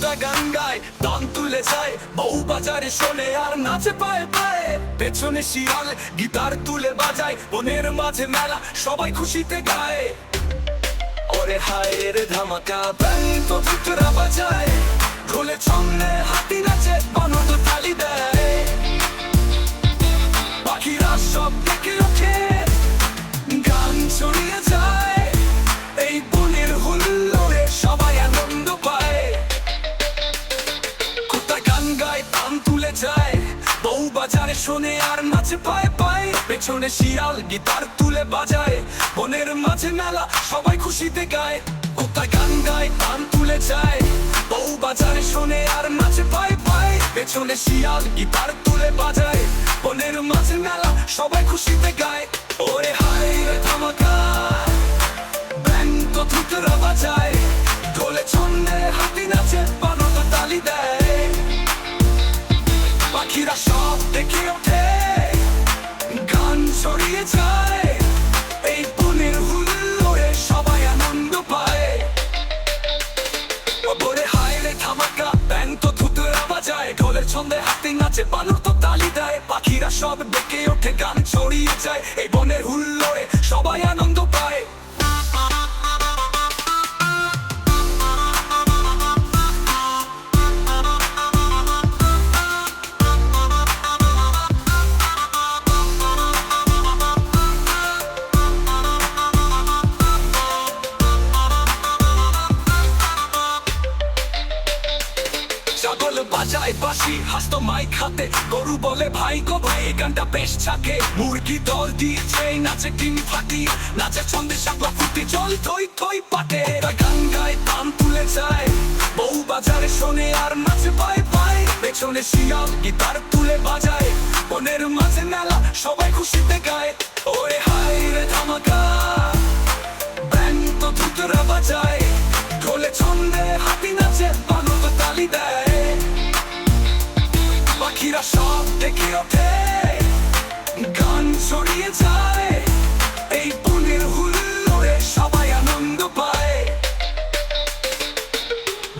কোথায় গান গায় দান তুলে যায়, বউ বাজারে শোনে আর নাচে পায়ে পায়ে। পেছনে শিয়াল গিটার তুলে বাজায়, বনের মাঝে মেলা সবাই খুশিতে গায়। ওরে হায় রে ধামাকা, ব্যান্ড তো ভূতরা বাজায়, ঢোলে ছন্দে হাতি নাচে, বানর তো তালি দেয়। পাখিরা সব ডেকে ওঠে, গান ছড়িয়ে যায়, এই বনের হুল্লোড়ে সবাই আনন্দ পায়। কোথায় গান গায় তান তুলে যায়, বউ বাজারে শোনে আর নাচে পায়ে পায়ে। পেছনে শিয়াল গিটার তুলে বাজায়, বনের মাঝে মেলা সবাই খুশিতে গায়। কোথায় গান গায় তান তুলে যায়, বউ বাজারে শোনে আর নাচে পায়ে পায়ে। পেছনে শিয়াল গিটার তুলে বাজায়, বনের মাঝে মেলা সবাই খুশিতে গায়। ওরে হায় রে ধামাকা, ব্যান্ড তো ভূতরা বাজায়, ঢোলে ছন্দে হাতি নাচে, বানর তো তালি দেয়। পাখিরা সব ডেকে ওঠে, গান ছড়িয়ে যায়, এই বনের হুল্লোড়ে সবাই আনন্দ পায়। ওরে হায় রে ধামাকা, ব্যান্ড তো ভূতরা বাজায়, ঢোলের ছন্দে হাতি নাচে, বানর তো তালি দেয়। পাখিরা সব ডেকে ওঠে, গান ছড়িয়ে যায়, এই বনের হুল্লোড়ে সবাই আনন্দ পায়। ছাগল বাজায় বাঁশি, হাসতো মাইক হাতে, গরু বলে ভাই গো ভাই, এই গানটা বেশ ছাকে। মুরগি দল দিয়েছে, নাচে ডিম ফাটি, নাচে ছন্দে শাপলা ফুটি, জল থই থই পাটে। গান গায় তান তুলে যায়, বউ বাজারে শোনে আর নাচে পায়ে পায়ে। পেছনে শিয়াল গিটার তুলে বাজায়, বনের মাঝে মেলা সবাই খুশিতে গায়। ওরে হায় রে ধামাকা, ব্যান্ড তো ভূতরা বাজায়, ঢোলে ছন্দে হাতি নাচে, বানর তো তালি দেয়। পাখিরা সব ডেকে ওঠে, গান ছড়িয়ে যায়, এই বনের হুল্লোড়ে সবাই আনন্দ পায়।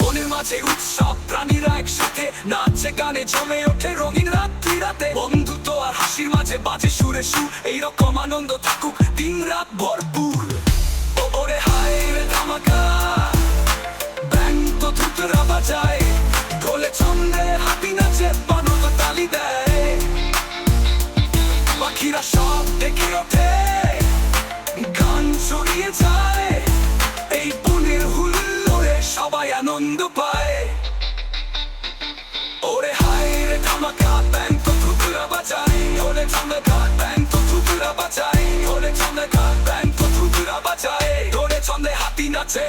বনের মাঝে উৎসব, প্রাণীরা একসাথে নাচে গানে জমে ওঠে, রঙিন রাত্রি রাতে বন্ধুত্ব আর হাসির মাঝে বাজে সুরে সুর, এইরকম আনন্দ থাকুক দিন রাত ভরপুর। ওরে হায় রে ধামাকা, ব্যান্ড তো ভূতরা বাজায়, ঢোলে ছন্দে হাতি নাচে, বানর তো তালি দেয়। পাখিরা সব ডেকে ওঠে, গান ছড়িয়ে যায়, এই বনের হুল্লোড়ে সবাই আনন্দ পায়। ওরে হায় রে ধামাকা, ব্যান্ড তো ভূতরা বাজায়, ঢোলে ধামাকা, ব্যান্ড তো ভূতরা বাজায়, ঢোলে ধামাকা, ব্যান্ড তো ভূতরা বাজায়, ঢোলে ছন্দে হাতি নাচে।